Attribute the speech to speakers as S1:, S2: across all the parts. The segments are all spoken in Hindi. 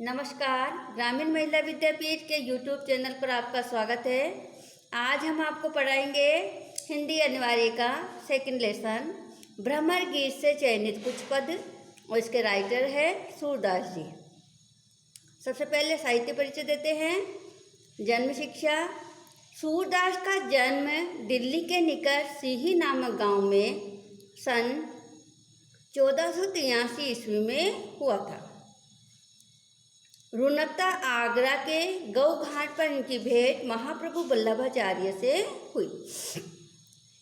S1: नमस्कार। ग्रामीण महिला विद्यापीठ के यूट्यूब चैनल पर आपका स्वागत है। आज हम आपको पढ़ाएंगे हिंदी अनिवार्य का सेकंड लेसन भ्रमर गीत से चयनित कुछ पद और इसके राइटर है सूरदास जी। सबसे पहले साहित्य परिचय देते हैं। जन्म शिक्षा। सूरदास का जन्म दिल्ली के निकट सीही नामक गांव में सन 1483 ईस्वी में हुआ था। रुनता आगरा के गौ घाट पर इनकी भेंट महाप्रभु वल्लभाचार्य से हुई।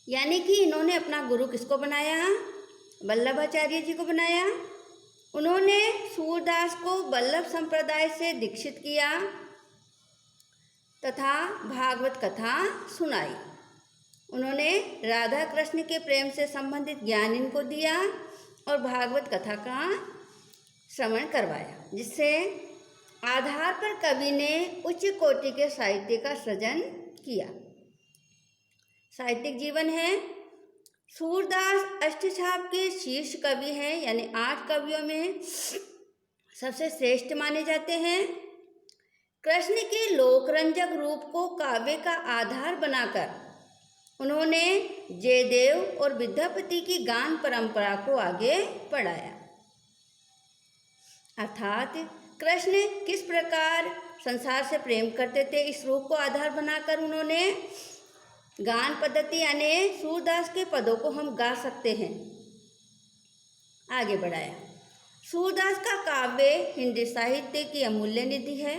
S1: यानी कि इन्होंने अपना गुरु किसको बनाया? वल्लभाचार्य जी को बनाया। उन्होंने सूरदास को वल्लभ संप्रदाय से दीक्षित किया तथा भागवत कथा सुनाई। उन्होंने राधा कृष्ण के प्रेम से संबंधित ज्ञान इनको दिया और भागवत कथा का श्रवण करवाया, जिससे आधार पर कवि ने उच्च कोटि के साहित्य का सृजन किया। साहित्यिक जीवन है। सूरदास अष्टछाप के शीर्ष कवि हैं, यानी 8 कवियों में सबसे श्रेष्ठ माने जाते हैं। कृष्ण के लोकरंजक रूप को काव्य का आधार बनाकर उन्होंने जयदेव और विद्यापति की गान परंपरा को आगे बढ़ाया। अर्थात कृष्ण किस प्रकार संसार से प्रेम करते थे, इस रूप को आधार बनाकर उन्होंने गान पद्धति यानी सूरदास के पदों को हम गा सकते हैं, आगे बढ़ाया। सूरदास का काव्य हिंदी साहित्य की अमूल्य निधि है,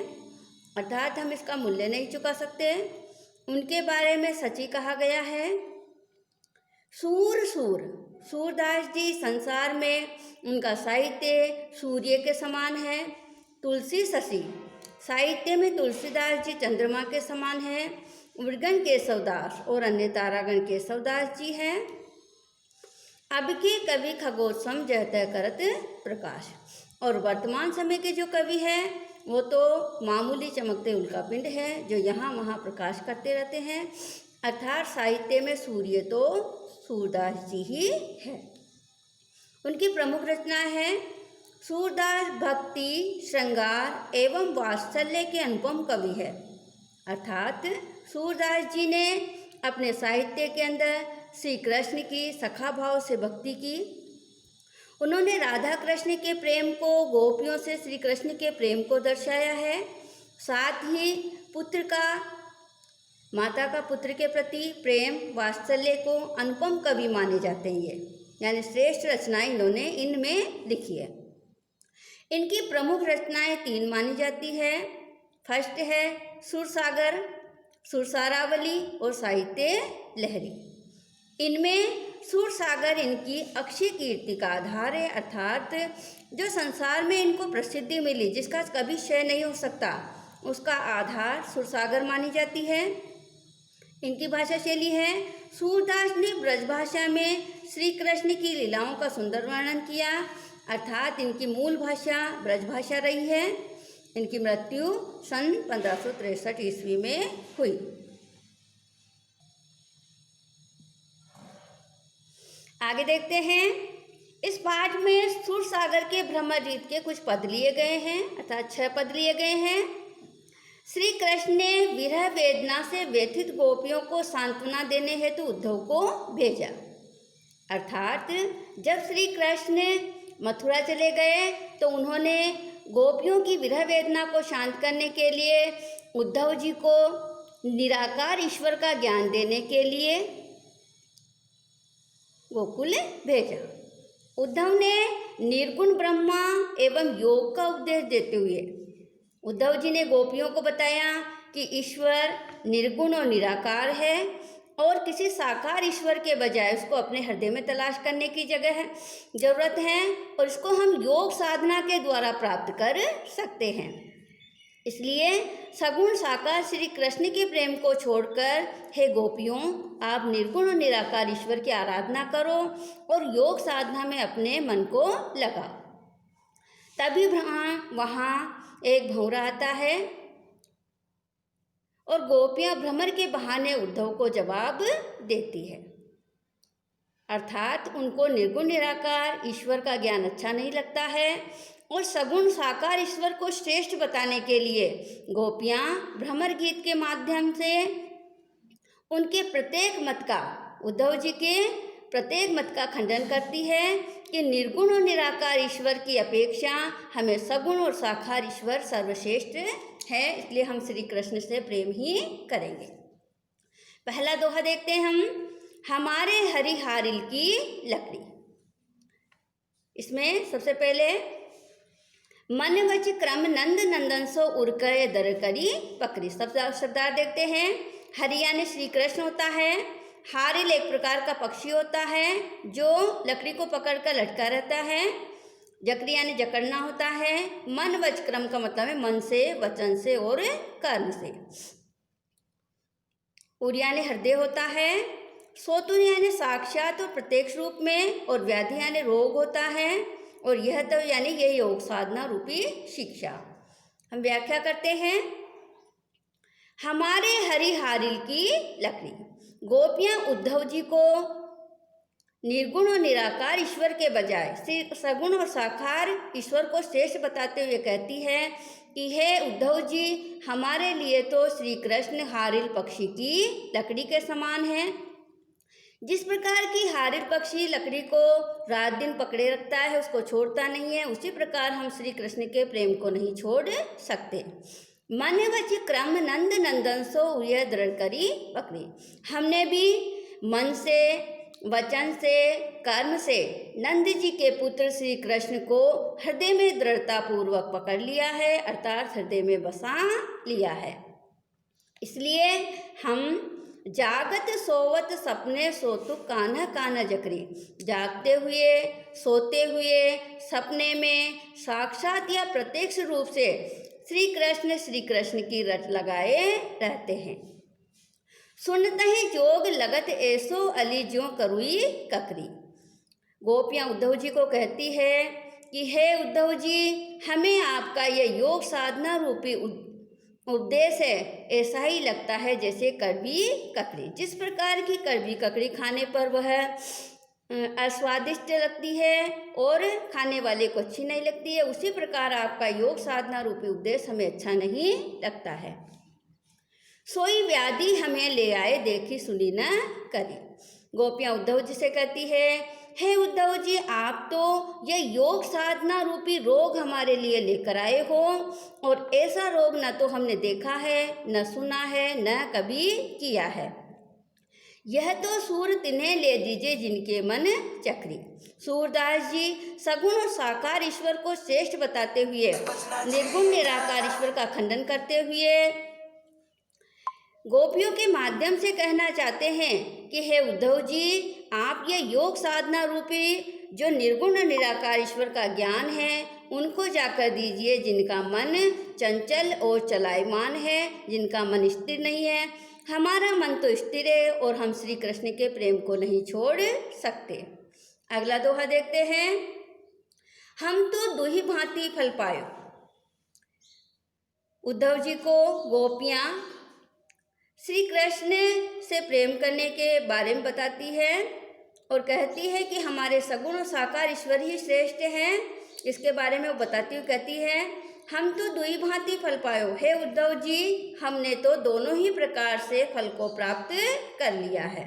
S1: अर्थात हम इसका मूल्य नहीं चुका सकते। उनके बारे में सची कहा गया है, सूर सूर। सूरदास जी संसार में उनका साहित्य सूर्य के समान है। तुलसी शशि। साहित्य में तुलसीदास जी चंद्रमा के समान हैं। मृगन केशवदास और अन्य तारागण केशवदास जी हैं। अब के कवि खगोत्सम जयतय करत प्रकाश। और वर्तमान समय के जो कवि हैं वो तो मामूली चमकते उल्कापिंड है, जो यहाँ वहाँ प्रकाश करते रहते हैं। अर्थात साहित्य में सूर्य तो सूरदास जी ही है। उनकी प्रमुख रचना है। सूरदास भक्ति, श्रृंगार एवं वात्सल्य के अनुपम कवि है। अर्थात सूरदास जी ने अपने साहित्य के अंदर श्री कृष्ण की सखा भाव से भक्ति की। उन्होंने राधा कृष्ण के प्रेम को, गोपियों से श्री कृष्ण के प्रेम को दर्शाया है। साथ ही पुत्र का, माता का पुत्र के प्रति प्रेम, वात्सल्य को अनुपम कवि माने जाते हैं। ये यानी श्रेष्ठ रचनाएं इन्होंने इनमें लिखी है। इनकी प्रमुख रचनाएं 3 मानी जाती है। फर्स्ट है सुरसागर, सुरसारावली और साहित्य लहरी। इनमें सुरसागर इनकी अक्षय कीर्ति का आधार है, अर्थात जो संसार में इनको प्रसिद्धि मिली, जिसका कभी क्षय नहीं हो सकता, उसका आधार सुरसागर मानी जाती है। इनकी भाषा शैली है। सूरदास ने ब्रजभाषा में श्री कृष्ण की लीलाओं का सुंदर वर्णन किया, अर्थात इनकी मूल भाषा ब्रजभाषा रही है। इनकी मृत्यु सन 1563 ईस्वी में हुई। आगे देखते हैं। इस पाठ में सुरसागर के भ्रमर गीत के कुछ पद लिए गए हैं, अर्थात 6 पद लिए गए हैं। श्री कृष्ण ने विरह वेदना से व्यथित गोपियों को सांत्वना देने हेतु उद्धव को भेजा। अर्थात जब श्री कृष्ण मथुरा चले गए तो उन्होंने गोपियों की विरह वेदना को शांत करने के लिए उद्धव जी को निराकार ईश्वर का ज्ञान देने के लिए गोकुल भेजा। उद्धव ने निर्गुण ब्रह्मा एवं योग का उपदेश देते हुए उद्धव जी ने गोपियों को बताया कि ईश्वर निर्गुण और निराकार है और किसी साकार ईश्वर के बजाय उसको अपने हृदय में तलाश करने की जरूरत है और इसको हम योग साधना के द्वारा प्राप्त कर सकते हैं। इसलिए सगुण साकार श्री कृष्ण के प्रेम को छोड़कर हे गोपियों, आप निर्गुण और निराकार ईश्वर की आराधना करो और योग साधना में अपने मन को लगाओ। तभी वहाँ एक भंवरा आता है और गोपियां भ्रमर के बहाने उद्धव को जवाब देती है। अर्थात उनको निर्गुण निराकार ईश्वर का ज्ञान अच्छा नहीं लगता है और सगुण साकार ईश्वर को श्रेष्ठ बताने के लिए गोपियाँ भ्रमर गीत के माध्यम से उनके प्रत्येक मत का, उद्धव जी के प्रत्येक मत का खंडन करती है कि निर्गुण और निराकार ईश्वर की अपेक्षा हमें सगुण और साकार ईश्वर सर्वश्रेष्ठ है, इसलिए हम श्री कृष्ण से प्रेम ही करेंगे। पहला दोहा देखते हैं हम, हमारे हरि हारिल की लकड़ी। इसमें सबसे पहले मन वच क्रम नंद नंदन सो उड़कर दर करी पकड़ी। शब्दार्थ देखते हैं। हरि यानी श्री कृष्ण होता है। हारिल एक प्रकार का पक्षी होता है जो लकड़ी को पकड़कर लटका रहता है। जकरी यानी जकड़ना होता है। मन वच क्रम का मतलब है मन से, वचन से और कर्म से। उर यानी हृदय होता है। सोतु यानी साक्षात और प्रत्यक्ष रूप में, और व्याधि यानी रोग होता है। और यह तो यानी ये योग साधना रूपी शिक्षा। हम व्याख्या करते हैं। हमारे हरि हारिल की लकड़ी। गोपियाँ उद्धव जी को निर्गुण और निराकार ईश्वर के बजाय सगुण और साकार ईश्वर को श्रेष्ठ बताते हुए कहती है कि हे उद्धव जी, हमारे लिए तो श्री कृष्ण हारिल पक्षी की लकड़ी के समान है। जिस प्रकार की हारिल पक्षी लकड़ी को रात दिन पकड़े रखता है, उसको छोड़ता नहीं है, उसी प्रकार हम श्री कृष्ण के प्रेम को नहीं छोड़ सकते। मन वच क्रम नंद नंदन सो उय दृढ़ करी पकड़ी। हमने भी मन से, वचन से, कर्म से नंद जी के पुत्र श्री कृष्ण को हृदय में दृढ़ता पूर्वक पकड़ लिया है, अर्थात हृदय में बसा लिया है। इसलिए हम जागत सोवत सपने सोतु कान्हा कान्हा जकरी। जागते हुए, सोते हुए, सपने में साक्षात या प्रत्यक्ष रूप से श्री कृष्ण की रट लगाए रहते हैं। सुनते ही जोग लगत ऐसो अली ज्यों करुई ककरी। गोपियाँ उद्धव जी को कहती है कि हे उद्धव जी, हमें आपका यह योग साधना रूपी उपदेश है, ऐसा ही लगता है जैसे कड़वी ककड़ी। जिस प्रकार की कड़वी ककड़ी खाने पर वह अस्वादिष्ट लगती है और खाने वाले को अच्छी नहीं लगती है, उसी प्रकार आपका योग साधना रूपी उपदेश हमें अच्छा नहीं लगता है। सोई व्याधि हमें ले आए, देखी सुनी न करी। गोपियाँ उद्धव जी से कहती है, हे उद्धव जी, आप तो यह योग साधना रूपी रोग हमारे लिए लेकर आए हो, और ऐसा रोग न तो हमने देखा है, न सुना है, न कभी किया है। यह तो सूर तिन्हें ले दीजिए जिनके मन चक्री। सूरदास जी सगुण और साकार ईश्वर को श्रेष्ठ बताते हुए निर्गुण निराकार ईश्वर का खंडन करते हुए गोपियों के माध्यम से कहना चाहते हैं कि हे उद्धव जी, आप ये योग साधना रूपी जो निर्गुण और निराकार ईश्वर का ज्ञान है उनको जाकर दीजिए जिनका मन चंचल और चलायमान है, जिनका मन स्थिर नहीं है। हमारा मन तो स्थिर है और हम श्री कृष्ण के प्रेम को नहीं छोड़ सकते। अगला दोहा देखते हैं। हम तो दुही भांति फल पायो। उद्धव जी को गोपियाँ श्री कृष्ण से प्रेम करने के बारे में बताती है और कहती है कि हमारे सगुण और साकार ईश्वर ही श्रेष्ठ हैं। इसके बारे में वो बताती हुई कहती है, हम तो दुई भांति फल पायो। हे उद्धव जी, हमने तो दोनों ही प्रकार से फल को प्राप्त कर लिया है।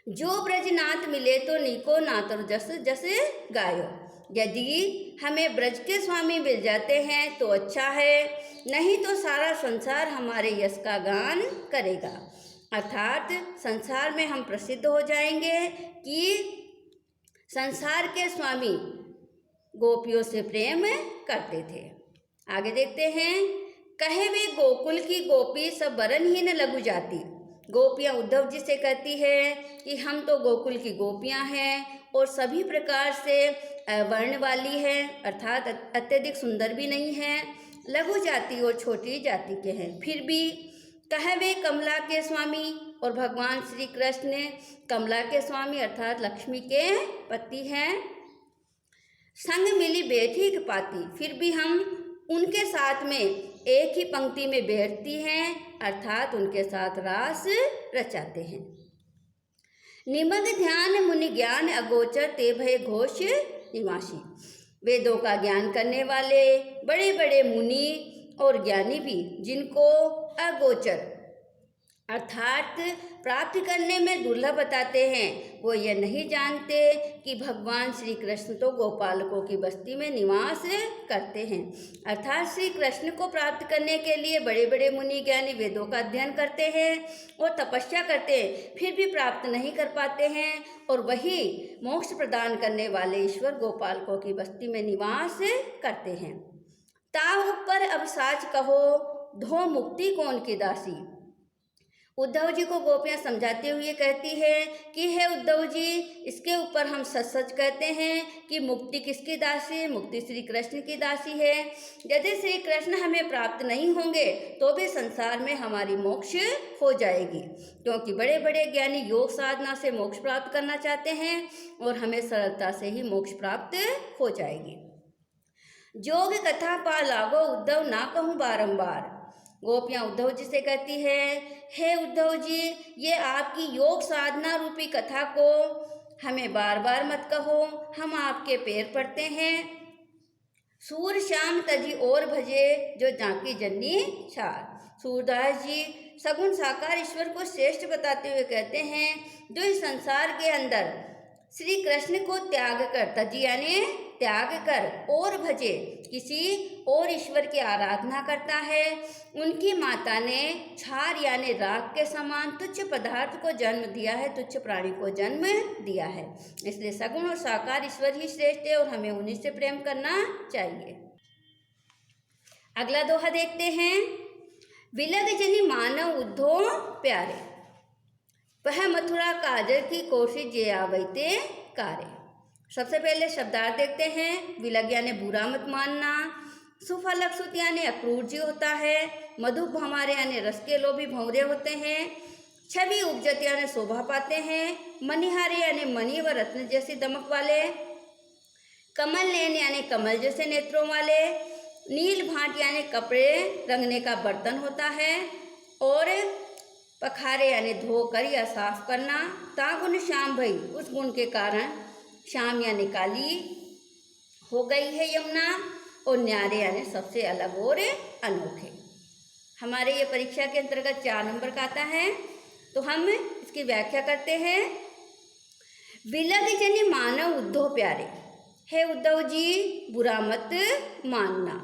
S1: जो ब्रजनाथ मिले तो नीको नातर जस जस गायो। यदि हमें ब्रज के स्वामी मिल जाते हैं तो अच्छा है, नहीं तो सारा संसार हमारे यश का गान करेगा। अर्थात संसार में हम प्रसिद्ध हो जाएंगे कि संसार के स्वामी गोपियों से प्रेम करते थे। आगे देखते हैं। कहे वे गोकुल की गोपी सब बरन ही न लगू जाती। गोपियाँ उद्धव जी से कहती है कि हम तो गोकुल की गोपियाँ हैं और सभी प्रकार से वर्ण वाली हैं, अर्थात अत्यधिक सुंदर भी नहीं हैं, लघु जाति और छोटी जाति के हैं। फिर भी कहे वे कमला के स्वामी, और भगवान श्री कृष्ण कमला के स्वामी अर्थात लक्ष्मी के पति हैं। संग मिली बैठी एक पाती, फिर भी हम उनके साथ में एक ही पंक्ति में बैठती हैं, अर्थात उनके साथ रास रचाते हैं। निमग ध्यान मुनि ज्ञान अगोचर ते भय घोष निवासी। वेदों का ज्ञान करने वाले बड़े बड़े मुनि और ज्ञानी भी, जिनको अगोचर अर्थात प्राप्त करने में दुर्लभ बताते हैं, वो ये नहीं जानते कि भगवान श्री कृष्ण तो गोपालकों की बस्ती में निवास करते हैं। अर्थात श्री कृष्ण को प्राप्त करने के लिए बड़े बड़े मुनि ज्ञानी वेदों का अध्ययन करते हैं और तपस्या करते हैं, फिर भी प्राप्त नहीं कर पाते हैं, और वही मोक्ष प्रदान करने वाले ईश्वर गोपालकों की बस्ती में निवास करते हैं। ता ऊपर अब साच कहो, धो मुक्ति कौन की दासी। उद्धव जी को गोपियाँ समझाते हुए कहती है कि हे उद्धव जी, इसके ऊपर हम सच सच कहते हैं कि मुक्ति किसकी दासी है, मुक्ति श्री कृष्ण की दासी है। यदि श्री कृष्ण हमें प्राप्त नहीं होंगे तो भी संसार में हमारी मोक्ष हो जाएगी, क्योंकि बड़े बड़े ज्ञानी योग साधना से मोक्ष प्राप्त करना चाहते हैं और हमें सरलता से ही मोक्ष प्राप्त हो जाएगी। जोग कथा पा लागो उद्धव, ना कहूँ बारंबार। गोपियाँ उद्धव जी से कहती है, हे उद्धव जी, ये आपकी योग साधना रूपी कथा को हमें बार बार मत कहो, हम आपके पैर पड़ते हैं। सूर श्याम तजी और भजे, जो जाकी जन्नी छार। सूरदास जी सगुण साकार ईश्वर को श्रेष्ठ बताते हुए कहते हैं, जो इस संसार के अंदर श्री कृष्ण को त्याग कर, तजी यानी त्याग कर, और भजे किसी और ईश्वर की आराधना करता है, उनकी माता ने छार यानी राख के समान तुच्छ पदार्थ को जन्म दिया है, तुच्छ प्राणी को जन्म दिया है। इसलिए सगुण और साकार ईश्वर ही श्रेष्ठ है और हमें उन्हीं से प्रेम करना चाहिए। अगला दोहा देखते हैं। विलग जनि मानव उद्धो प्यारे, वह मथुरा काजर की कोशिश जे आवैते कारे। सबसे पहले शब्दार्थ देखते हैं। विलग यानी बुरा मत मानना, सुफलक सुत यानी अक्रूर जी होता है, मधु भंवारे यानी रस के लोभी भंवरे होते हैं, छवि उपजत यानी शोभा पाते हैं, मनिहारे यानी मणि व रत्न जैसी दमक वाले, कमल नयन यानी कमल जैसे नेत्रों वाले, नील भाट यानी कपड़े रंगने का बर्तन होता है, और पखारे यानी धोकर या साफ करना। तागुन श्याम भई, उस गुण के कारण श्याम यानी काली हो गई है यमुना, और न्यारे यानी सबसे अलग और अनोखे। हमारे ये परीक्षा के अंतर्गत 4 नंबर का आता है, तो हम इसकी व्याख्या करते हैं। विलग जनि मानव उद्धव प्यारे, हे उद्धव जी बुरा मत मानना।